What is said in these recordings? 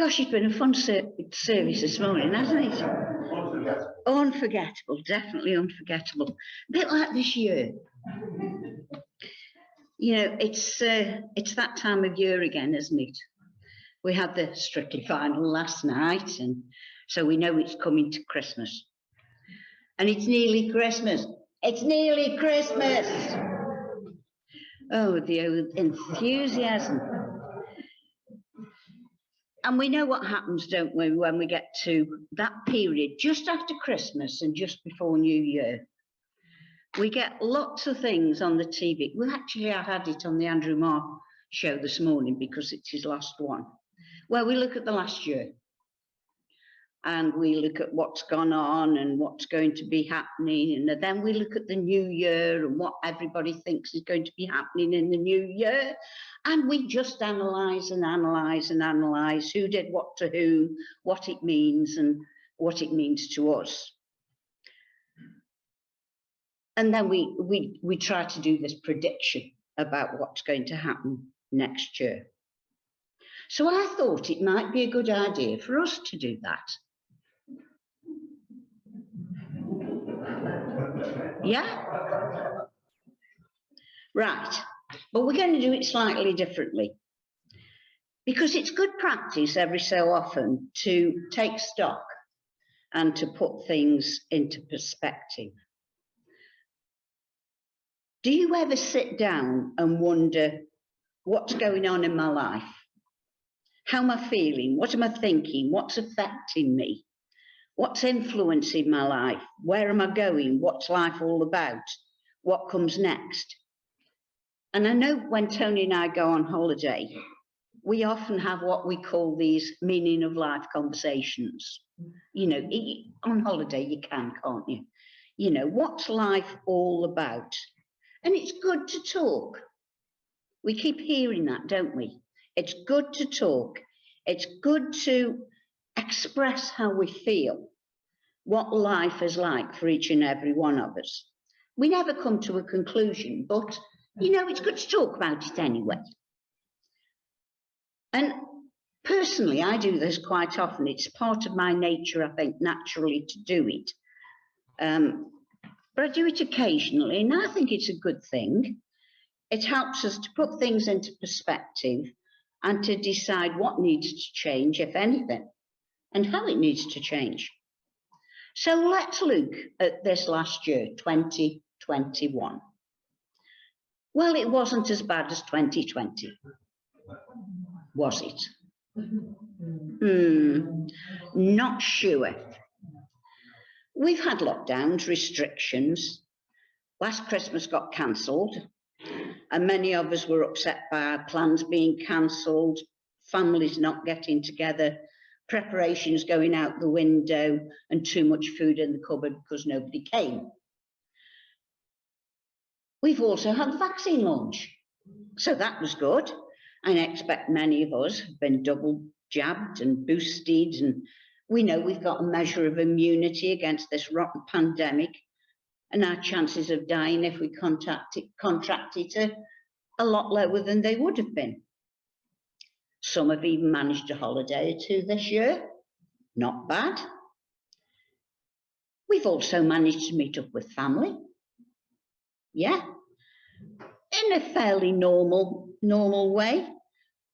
Gosh, it's been a fun service this morning, hasn't it? Unforgettable, definitely unforgettable. A bit like this year. You know, it's that time of year again, isn't it? We had the Strictly final last night, and so we know it's coming to Christmas. And it's nearly Christmas. It's nearly Christmas. Oh, the enthusiasm. And we know what happens, don't we, when we get to that period just after Christmas and just before New Year. We get lots of things on the TV. We actually had it on the Andrew Marr show this morning because it's his last one, where we look at the last year and we look at what's gone on and what's going to be happening. And then we look at the new year and what everybody thinks is going to be happening in the new year. And we just analyse and analyse and analyse who did what to whom, what it means and what it means to us. And then we try to do this prediction about what's going to happen next year. So I thought it might be a good idea for us to do that. Yeah? Right. But we're going to do it slightly differently. Because it's good practice every so often to take stock and to put things into perspective. Do you ever sit down and wonder what's going on in my life? How am I feeling? What am I thinking? What's affecting me? What's influencing my life? Where am I going? What's life all about? What comes next? And I know when Tony and I go on holiday, we often have what we call these meaning of life conversations. You know, on holiday you can't you? You know, what's life all about? And it's good to talk. We keep hearing that, don't we? It's good to talk. It's good to express how we feel, what life is like for each and every one of us. We never come to a conclusion, but, you know, it's good to talk about it anyway. And personally, I do this quite often. It's part of my nature, I think, naturally to do it. But I do it occasionally, and I think it's a good thing. It helps us to put things into perspective and to decide what needs to change, if anything, and how it needs to change. So let's look at this last year, 2021. Well, it wasn't as bad as 2020, was it? Not sure. We've had lockdowns, restrictions. Last Christmas got cancelled, and many of us were upset by our plans being cancelled, families not getting together, preparations going out the window, and too much food in the cupboard because nobody came. We've also had the vaccine launch, so that was good. I expect many of us have been double jabbed and boosted, and we know we've got a measure of immunity against this rotten pandemic, and our chances of dying if we contract it are a lot lower than they would have been. Some have even managed a holiday or two this year. Not bad. We've also managed to meet up with family. Yeah. In a fairly normal way.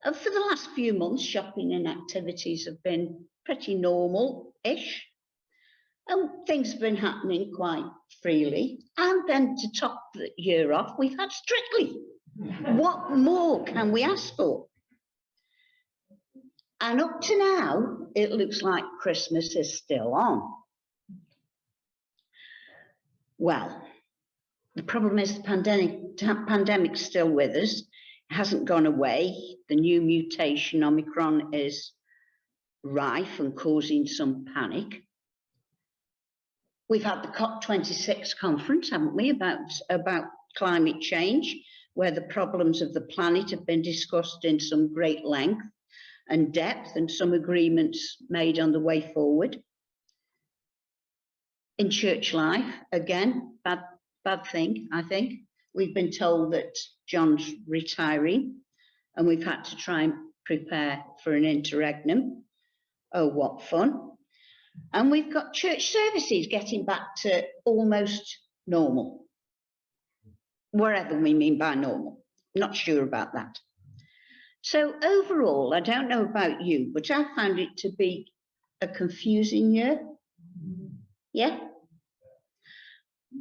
And for the last few months, shopping and activities have been pretty normal-ish. And things have been happening quite freely. And then to top the year off, we've had Strictly. What more can we ask for? And up to now, it looks like Christmas is still on. Well, the problem is the pandemic's still with us. It hasn't gone away. The new mutation, Omicron, is rife and causing some panic. We've had the COP26 conference, haven't we, about climate change, where the problems of the planet have been discussed in some great length and depth, and some agreements made on the way forward. In church life, again, bad thing, I think. We've been told that John's retiring, and we've had to try and prepare for an interregnum, Oh, what fun. And we've got church services getting back to almost normal. Whatever we mean by normal. Not sure about that. So overall, I don't know about you, but I found it to be a confusing year. Yeah?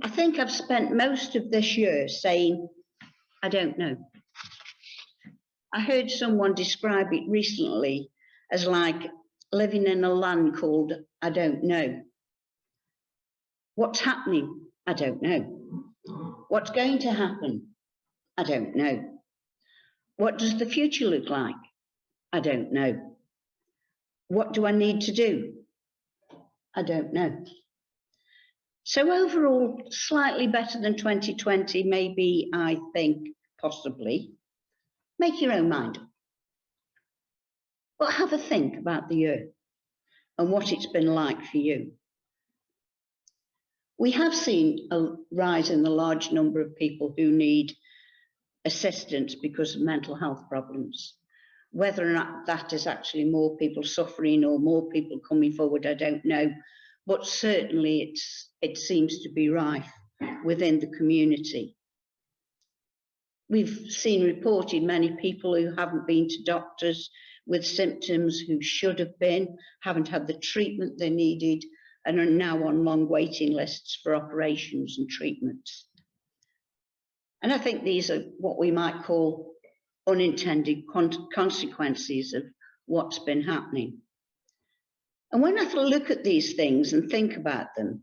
I think I've spent most of this year saying, I don't know. I heard someone describe it recently as like living in a land called I don't know. What's happening? I don't know. What's going to happen? I don't know. What does the future look like? I don't know. What do I need to do? I don't know. So overall, slightly better than 2020, maybe, I think, possibly. Make your own mind up. But have a think about the year and what it's been like for you. We have seen a rise in the large number of people who need assistance because of mental health problems. Whether or not that is actually more people suffering or more people coming forward, I don't know. But certainly it seems to be rife within the community. We've seen reported many people who haven't been to doctors with symptoms who should have been, haven't had the treatment they needed, and are now on long waiting lists for operations and treatments. And I think these are what we might call unintended consequences of what's been happening. And when I look at these things and think about them,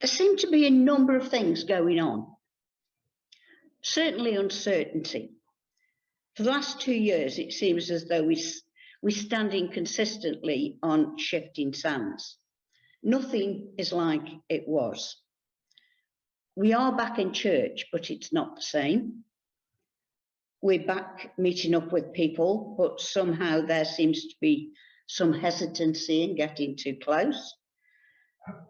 there seem to be a number of things going on. Certainly uncertainty. For the last 2 years, it seems as though we're standing consistently on shifting sands. Nothing is like it was. We are back in church, but it's not the same. We're back meeting up with people, but somehow there seems to be some hesitancy in getting too close.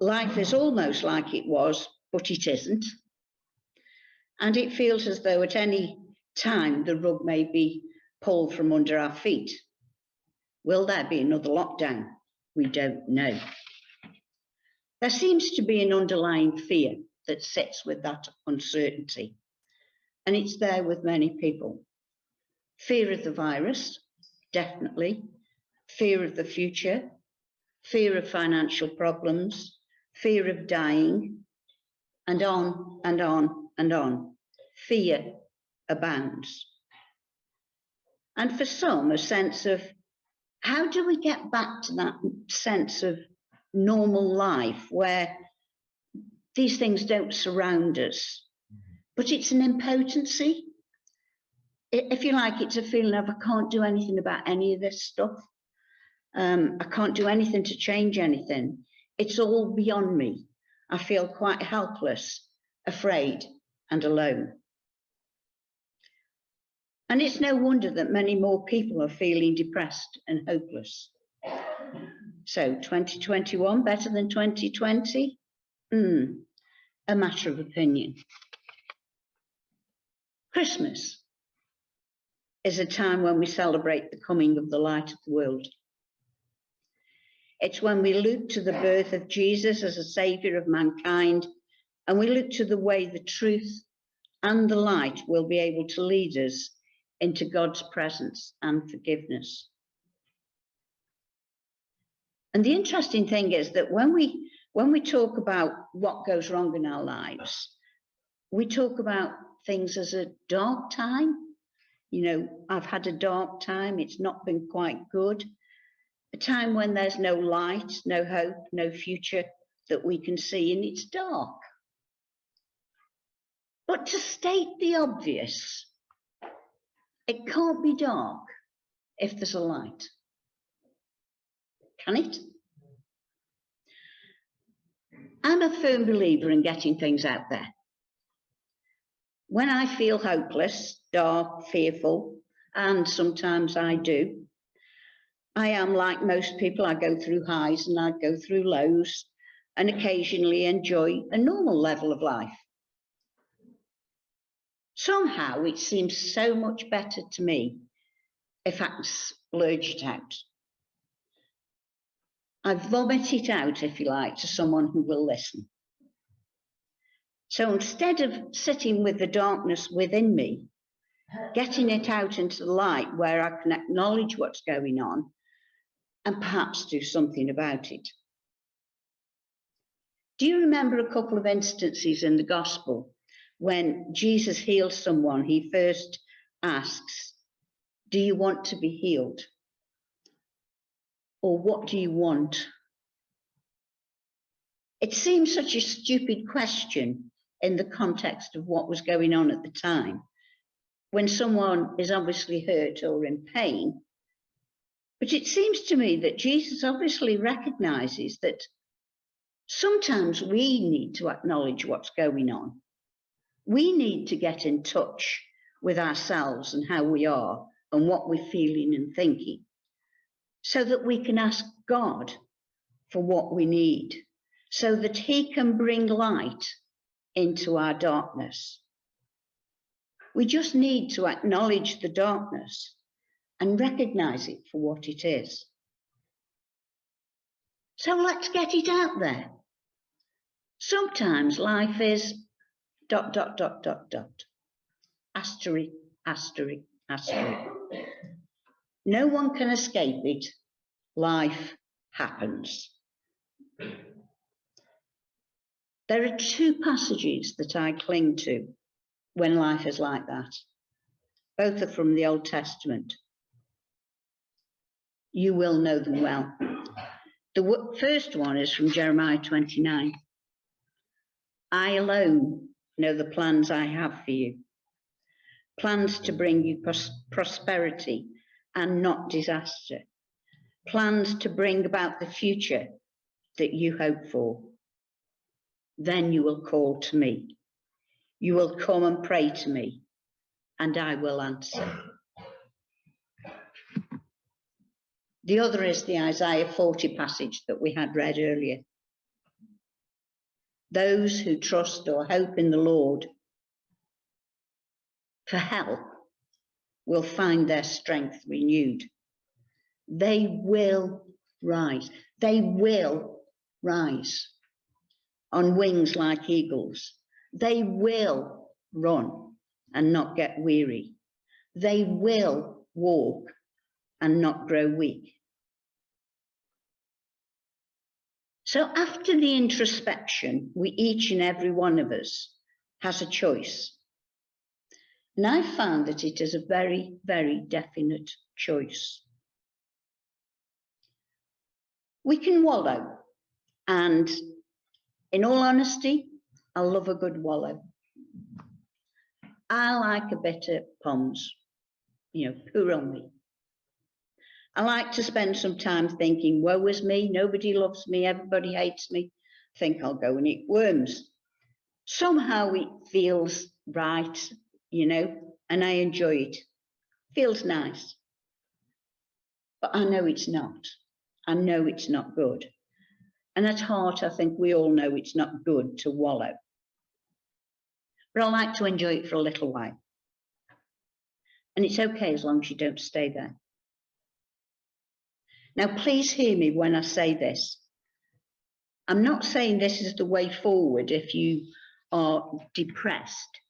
Life is almost like it was, but it isn't. And it feels as though at any time the rug may be pulled from under our feet. Will there be another lockdown? We don't know. There seems to be an underlying fear that sits with that uncertainty. And it's there with many people. Fear of the virus, definitely. Fear of the future. Fear of financial problems. Fear of dying. And on and on and on. Fear abounds. And for some, a sense of, how do we get back to that sense of normal life where these things don't surround us? But it's an impotency. If you like, it's a feeling of I can't do anything about any of this stuff. I can't do anything to change anything. It's all beyond me. I feel quite helpless, afraid, and alone. And it's no wonder that many more people are feeling depressed and hopeless. So 2021 better than 2020? A matter of opinion. Christmas is a time when we celebrate the coming of the light of the world. It's when we look to the birth of Jesus as a saviour of mankind, and we look to the way the truth and the light will be able to lead us into God's presence and forgiveness. And the interesting thing is that when we talk about what goes wrong in our lives, we talk about things as a dark time. You know, I've had a dark time, it's not been quite good. A time when there's no light, no hope, no future that we can see, and it's dark. But to state the obvious, it can't be dark if there's a light. Can it? I'm a firm believer in getting things out there. When I feel hopeless, dark, fearful, and sometimes I do, I am like most people, I go through highs and I go through lows and occasionally enjoy a normal level of life. Somehow it seems so much better to me if I splurge it out. I vomit it out, if you like, to someone who will listen. So instead of sitting with the darkness within me, getting it out into the light where I can acknowledge what's going on and perhaps do something about it. Do you remember a couple of instances in the gospel when Jesus heals someone? He first asks, do you want to be healed? Or what do you want? It seems such a stupid question in the context of what was going on at the time, when someone is obviously hurt or in pain. But it seems to me that Jesus obviously recognizes that sometimes we need to acknowledge what's going on. We need to get in touch with ourselves and how we are and what we're feeling and thinking, so that we can ask God for what we need, so that He can bring light into our darkness. We just need to acknowledge the darkness and recognize it for what it is. So let's get it out there. Sometimes life is ... asterisk, asterisk, asterisk. No one can escape it. Life happens. There are two passages that I cling to when life is like that. Both are from the Old Testament. You will know them well. The first one is from Jeremiah 29. I alone know the plans I have for you. Plans to bring you prosperity and not disaster. Plans to bring about the future that you hope for. Then you will call to me. You will come and pray to me, and I will answer. The other is the Isaiah 40 passage that we had read earlier. Those who trust or hope in the Lord for help will find their strength renewed. They will rise. They will rise on wings like eagles. They will run and not get weary. They will walk and not grow weak. So after the introspection, each and every one of us has a choice. And I found that it is a very, very definite choice. We can wallow, and in all honesty, I love a good wallow. I like a bit of Poms, poor on me. I like to spend some time thinking, woe is me, nobody loves me, everybody hates me. I think I'll go and eat worms. Somehow it feels right, and I enjoy it. Feels nice. But I know it's not. I know it's not good. And at heart, I think we all know it's not good to wallow. But I like to enjoy it for a little while. And it's okay as long as you don't stay there. Now, please hear me when I say this. I'm not saying this is the way forward if you are depressed,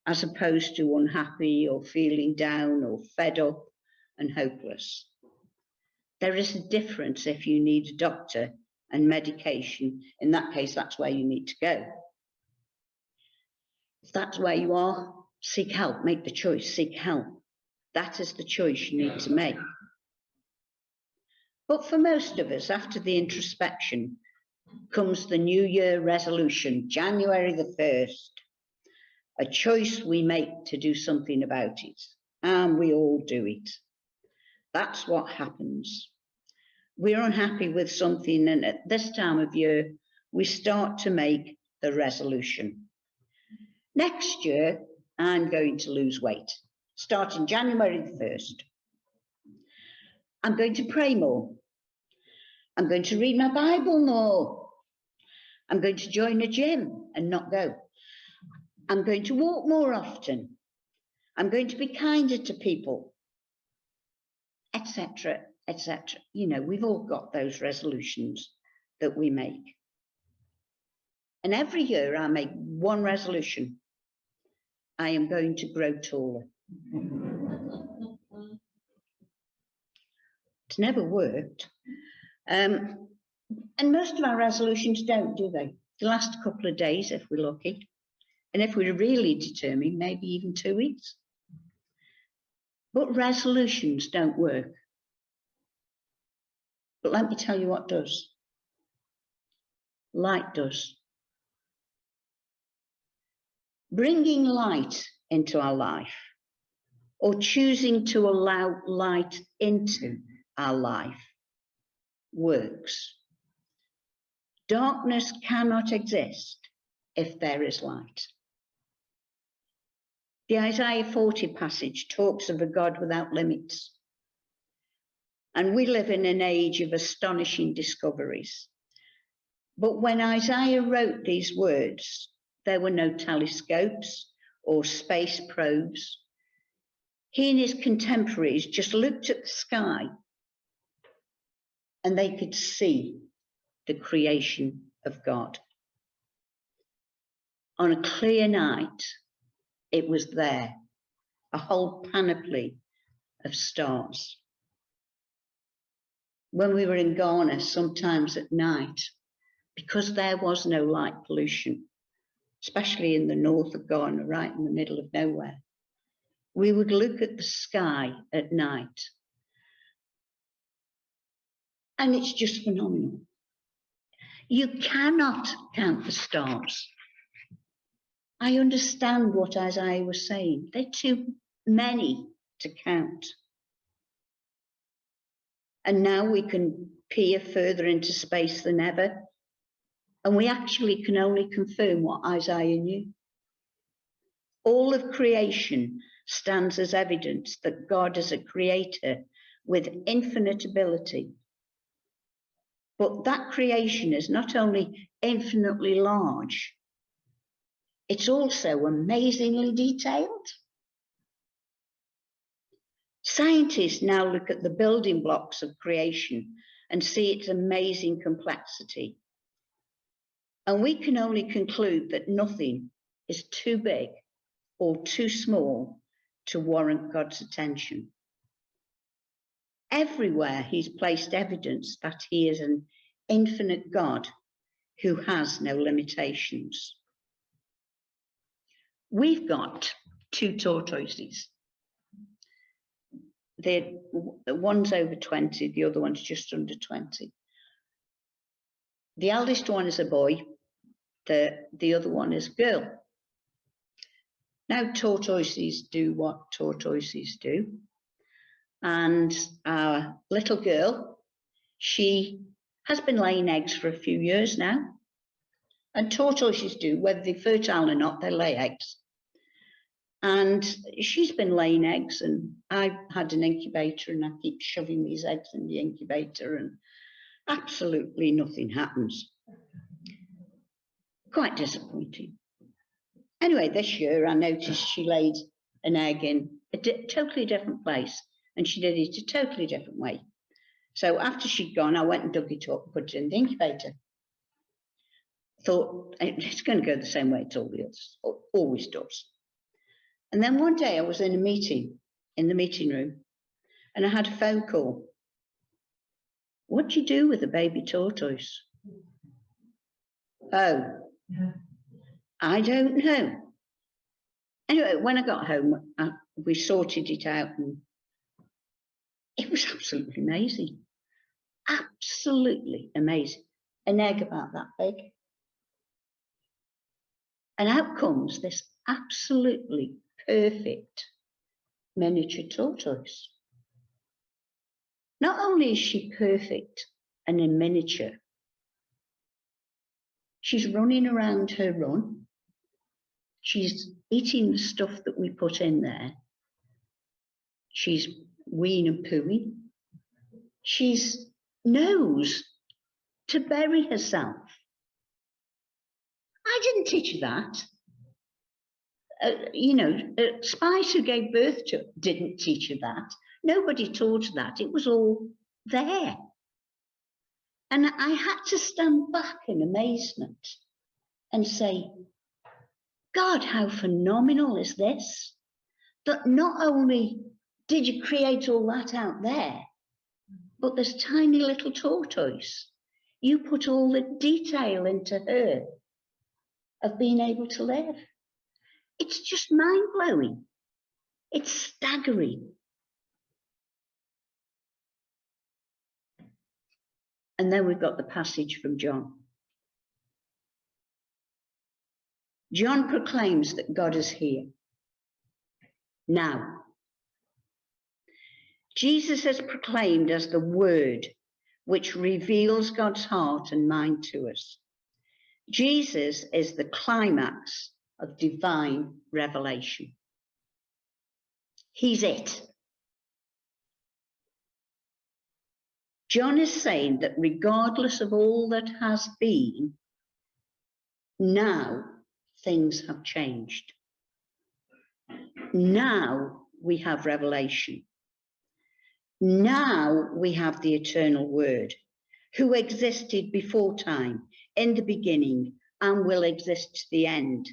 as opposed to unhappy or feeling down or fed up and hopeless. There is a difference if you need a doctor and medication. In that case, that's where you need to go. If that's where you are, seek help, make the choice, seek help. That is the choice you need to make. But for most of us, after the introspection, comes the New Year resolution, January the 1st, a choice we make to do something about it, and we all do it. That's what happens. We're unhappy with something, and at this time of year, we start to make the resolution. Next year, I'm going to lose weight, starting January the 1st. I'm going to pray more. I'm going to read my Bible more. I'm going to join a gym and not go. I'm going to walk more often. I'm going to be kinder to people. etc., etc. You know, we've all got those resolutions that we make. And every year I make one resolution. I am going to grow taller. It's never worked. And most of our resolutions don't, do they? They last a couple of days if we're lucky. And if we're really determined, maybe even 2 weeks. But resolutions don't work. But let me tell you what does. Light does. Bringing light into our life, or choosing to allow light into our life, works. Darkness cannot exist if there is light. The Isaiah 40 passage talks of a God without limits. And we live in an age of astonishing discoveries. But when Isaiah wrote these words, there were no telescopes or space probes. He and his contemporaries just looked at the sky and they could see the creation of God. On a clear night, it was there, a whole panoply of stars. When we were in Ghana, sometimes at night, because there was no light pollution, especially in the north of Ghana, right in the middle of nowhere, we would look at the sky at night. And it's just phenomenal. You cannot count the stars. I understand what Isaiah was saying. They're too many to count. And now we can peer further into space than ever. And we actually can only confirm what Isaiah knew. All of creation stands as evidence that God is a creator with infinite ability. But that creation is not only infinitely large, it's also amazingly detailed. Scientists now look at the building blocks of creation and see its amazing complexity. And we can only conclude that nothing is too big or too small to warrant God's attention. Everywhere he's placed evidence that he is an infinite God who has no limitations. We've got 2 tortoises. One's over 20, the other one's just under 20. The eldest one is a boy, the other one is a girl. Now tortoises do what tortoises do. And our little girl, she has been laying eggs for a few years now. And tortoises do, whether they're fertile or not, they lay eggs. And she's been laying eggs, and I had an incubator, and I keep shoving these eggs in the incubator, and absolutely nothing happens. Quite disappointing. Anyway, this year I noticed she laid an egg in a totally different place, and she did it a totally different way. So after she'd gone, I went and dug it up, put it in the incubator. Thought it's going to go the same way as all the others, always does. And then one day I was in a meeting, in the meeting room, and I had a phone call. What do you do with a baby tortoise? Oh, I don't know. Anyway, when I got home, we sorted it out, and it was absolutely amazing. Absolutely amazing. An egg about that big. And out comes this absolutely perfect miniature tortoise. Not only is she perfect and in miniature, she's running around her run. She's eating the stuff that we put in there. She's weeing and pooing. She knows to bury herself. I didn't teach her that. Spice, who gave birth to her, didn't teach her that. Nobody taught that. It was all there. And I had to stand back in amazement and say, God, how phenomenal is this? That not only did you create all that out there, but this tiny little tortoise, you put all the detail into her of being able to live. It's just mind-blowing. It's staggering. And then we've got the passage from John. John proclaims that God is here. Now, Jesus is proclaimed as the Word which reveals God's heart and mind to us. Jesus is the climax of divine revelation. He's it. John is saying that regardless of all that has been, now things have changed. Now we have revelation. Now we have the eternal Word, who existed before time, in the beginning, and will exist to the end.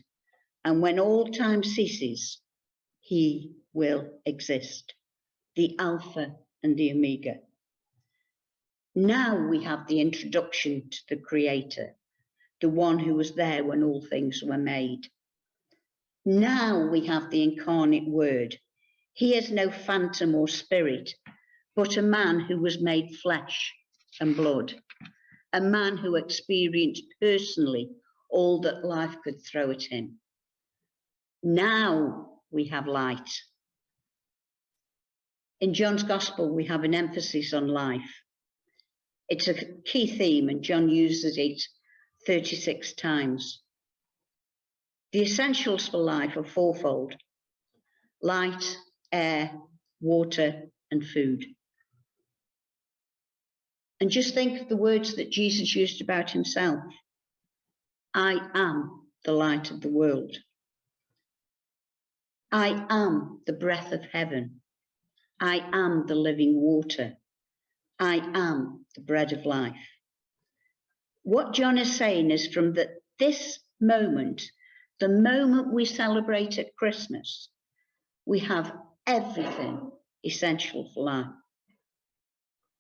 And when all time ceases, he will exist, the Alpha and the Omega. Now we have the introduction to the Creator, the one who was there when all things were made. Now we have the incarnate Word. He is no phantom or spirit, but a man who was made flesh and blood, a man who experienced personally all that life could throw at him. Now we have light. In John's Gospel, we have an emphasis on life. It's a key theme, and John uses it 36 times. The essentials for life are fourfold: light, air, water, and food. And just think of the words that Jesus used about himself. I am the light of the world. I am the breath of heaven. I am the living water. I am the bread of life. What John is saying is from this moment, the moment we celebrate at Christmas, we have everything essential for life,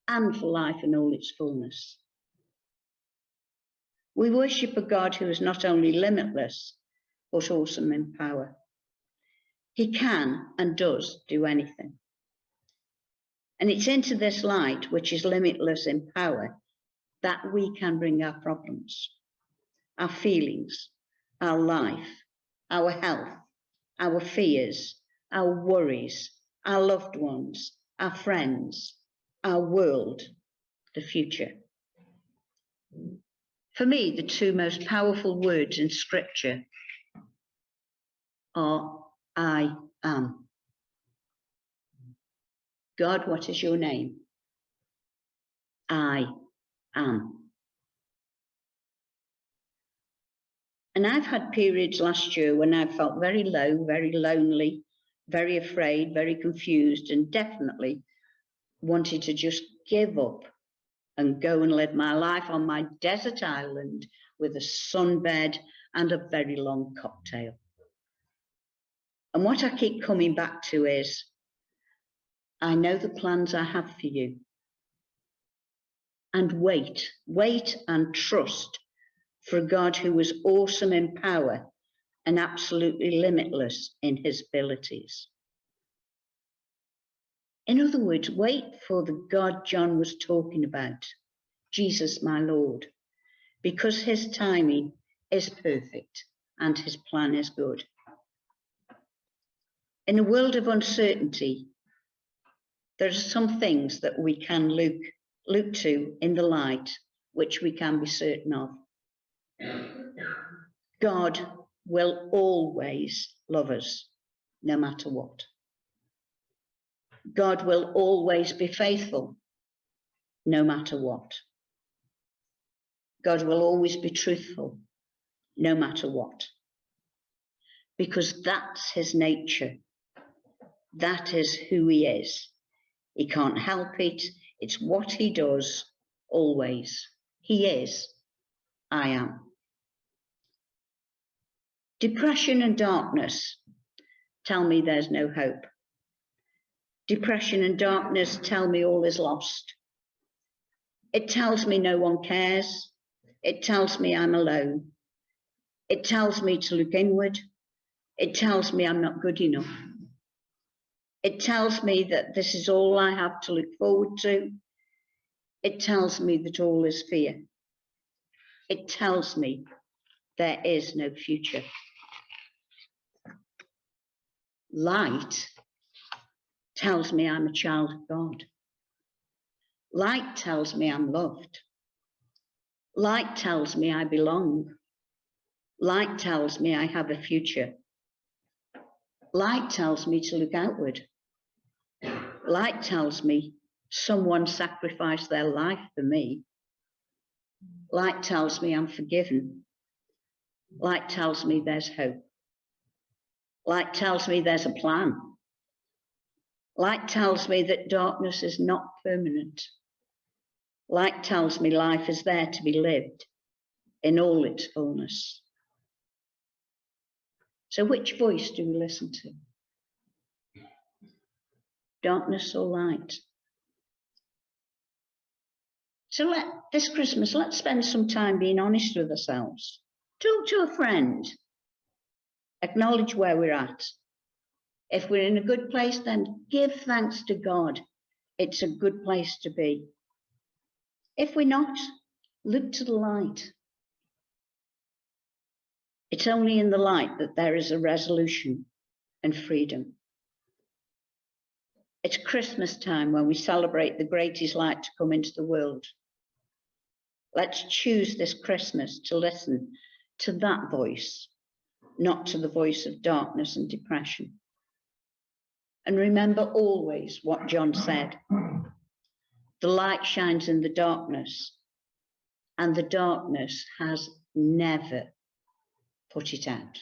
and for life in all its fullness. We worship a God who is not only limitless, but awesome in power. He can and does do anything. And it's into this light, which is limitless in power, that we can bring our problems, our feelings, our life, our health, our fears, our worries, our loved ones, our friends, our world, the future. For me, the two most powerful words in Scripture are I am. God, what is your name? I am. And I've had periods last year when I felt very low, very lonely, very afraid, very confused, and definitely wanted to just give up and go and live my life on my desert island with a sunbed and a very long cocktail. And what I keep coming back to is, I know the plans I have for you. And wait and trust for a God who is awesome in power and absolutely limitless in his abilities. In other words, wait for the God John was talking about, Jesus my Lord, because his timing is perfect and his plan is good. In a world of uncertainty, there are some things that we can look to in the light, which we can be certain of. God will always love us, no matter what. God will always be faithful, no matter what. God will always be truthful, no matter what. Because that's his nature. That is who he is. He can't help it. It's what he does always. He is, I am. Depression and darkness tell me there's no hope. Depression and darkness tell me all is lost. It tells me no one cares. It tells me I'm alone. It tells me to look inward. It tells me I'm not good enough. It tells me that this is all I have to look forward to. It tells me that all is fear. It tells me there is no future. Light tells me I'm a child of God. Light tells me I'm loved. Light tells me I belong. Light tells me I have a future. Light tells me to look outward. Light tells me someone sacrificed their life for me. Light tells me I'm forgiven. Light tells me there's hope. Light tells me there's a plan. Light tells me that darkness is not permanent. Light tells me life is there to be lived in all its fullness. So which voice do we listen to? Darkness or light? So this Christmas, let's spend some time being honest with ourselves. Talk to a friend. Acknowledge where we're at. If we're in a good place, then give thanks to God. It's a good place to be. If we're not, look to the light. It's only in the light that there is a resolution and freedom. It's Christmas time when we celebrate the greatest light to come into the world. Let's choose this Christmas to listen to that voice, not to the voice of darkness and depression. And remember always what John said. The light shines in the darkness, and the darkness has never put it out.